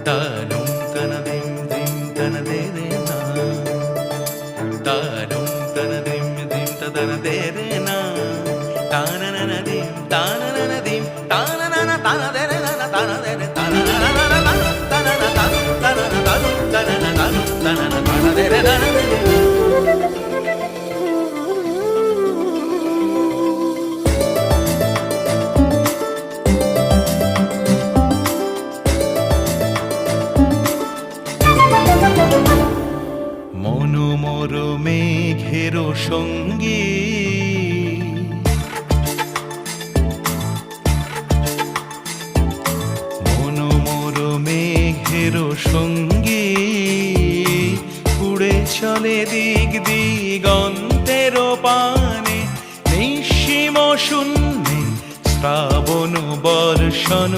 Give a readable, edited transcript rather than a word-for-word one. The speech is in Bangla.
তানুম তানা দিম দিম তানা দে রে না, তানুম তানা দিম দিম তানা দে রে না, তানা না না দিম তানা না না দিম তানা না না তানা দে রে না তানা দে রে তানা না না না না তানা না তানা তানা না তানা তানা না তানা না তানা দে রে না। মনোমর মেঘের সঙ্গী মনোমর মেঘের সঙ্গী উড়ে চলে দিক দিগন্তের পানে, নিঃসীম শূন্যে শ্রাবণ বর্ষণ